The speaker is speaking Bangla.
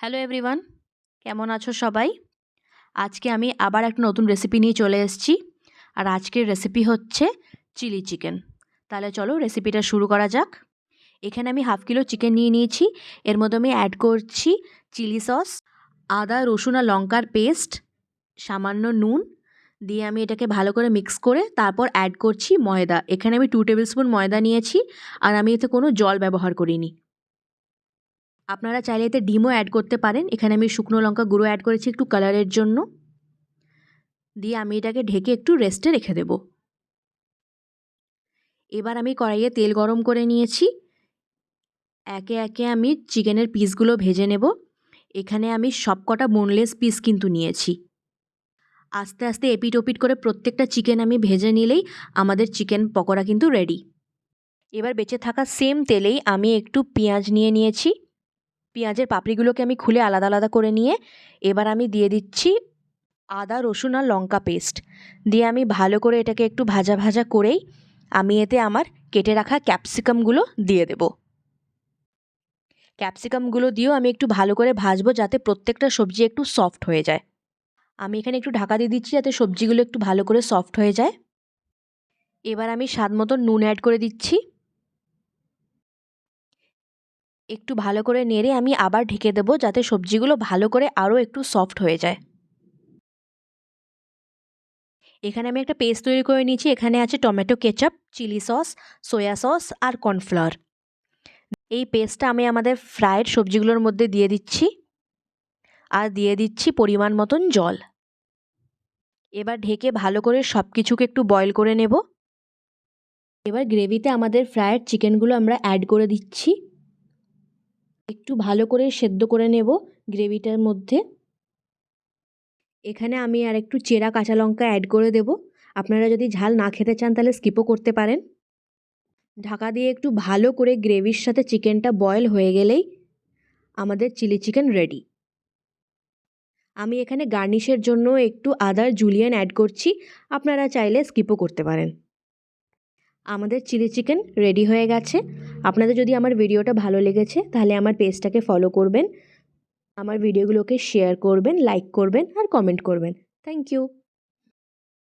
হ্যালো এভরিওয়ান, কেমন আছো সবাই? আজকে আমি আবার একটা নতুন রেসিপি নিয়ে চলে এসেছি। আর আজকের রেসিপি হচ্ছে চিলি চিকেন। তাহলে চলো রেসিপিটা শুরু করা যাক। এখানে আমি হাফ কিলো চিকেন নিয়ে নিয়েছি। এর মধ্যে আমি অ্যাড করছি চিলি সস, আদা রসুন আর লঙ্কার পেস্ট, সামান্য নুন দিয়ে আমি এটাকে ভালো করে মিক্স করে তারপর অ্যাড করছি ময়দা। এখানে আমি 2 টেবিল স্পুন ময়দা নিয়েছি আর আমি এতে কোনো জল ব্যবহার করিনি। আপনারা চাইলে এতে ডিমও অ্যাড করতে পারেন। এখানে আমি শুকনো লঙ্কা গুঁড়ো অ্যাড করেছি একটু কালারের জন্য। দিয়ে আমি এটাকে ঢেকে একটু রেস্টে রেখে দেব। এবার আমি কড়াইয়ে তেল গরম করে নিয়েছি। একে একে আমি চিকেনের পিসগুলো ভেজে নেব। এখানে আমি সবকটা বোনলেস পিস কিন্তু নিয়েছি। আস্তে আস্তে এপিট ওপিট করে প্রত্যেকটা চিকেন আমি ভেজে নিলেই আমাদের চিকেন পকোড়া কিন্তু রেডি। এবার বেঁচে থাকা সেম তেলেই আমি একটু পেঁয়াজ নিয়ে নিয়েছি। পেঁয়াজের পাপড়িগুলোকে আমি খুলে আলাদা আলাদা করে নিয়ে এবার আমি দিয়ে দিচ্ছি আদা রসুন আর লঙ্কা পেস্ট। দিয়ে আমি ভালো করে এটাকে একটু ভাজা ভাজা করেই আমি এতে আমার কেটে রাখা ক্যাপসিকামগুলো দিয়ে দেব। ক্যাপসিকামগুলো দিয়েও আমি একটু ভালো করে ভাজবো যাতে প্রত্যেকটা সবজি একটু সফট হয়ে যায়। আমি এখানে একটু ঢাকা দিয়ে দিচ্ছি যাতে সবজিগুলো একটু ভালো করে সফট হয়ে যায়। এবার আমি স্বাদ মতো নুন অ্যাড করে দিচ্ছি। একটু ভালো করে নেড়ে আমি আবার ঢেকে দেবো যাতে সবজিগুলো ভালো করে আরও একটু সফট হয়ে যায়। এখানে আমি একটা পেস্ট তৈরি করে নিয়েছি। এখানে আছে tomato ketchup, chilli sauce, soya sauce আর কর্নফ্লাওয়ার। এই পেস্টটা আমি আমাদের ফ্রায়েড সবজিগুলোর মধ্যে দিয়ে দিচ্ছি আর দিয়ে দিচ্ছি পরিমাণ মতন জল। এবার ঢেকে ভালো করে সব কিছুকে একটু বয়েল করে নেব। এবার গ্রেভিতে আমাদের ফ্রায়েড চিকেনগুলো আমরা অ্যাড করে দিচ্ছি। একটু ভালো করে সেদ্ধ করে নেব গ্রেভিটার মধ্যে। এখানে আমি আর একটু চেরা কাঁচা লঙ্কা অ্যাড করে দেব। আপনারা যদি ঝাল না খেতে চান তাহলে স্কিপও করতে পারেন। ঢাকা দিয়ে একটু ভালো করে গ্রেভির সাথে চিকেনটা বয়েল হয়ে গেলেই আমাদের চিলি চিকেন রেডি। আমি এখানে গার্নিশের জন্য একটু আদার জুলিয়ান অ্যাড করছি। আপনারা চাইলে স্কিপও করতে পারেন। আমাদের চিলি চিকেন রেডি হয়ে গেছে। আপনাদের যদি আমার ভিডিওটা ভালো লেগেছে তাহলে আমার পেজটাকে ফলো করবেন, আমার ভিডিওগুলোকে শেয়ার করবেন, লাইক করবেন আর কমেন্ট করবেন। Thank you.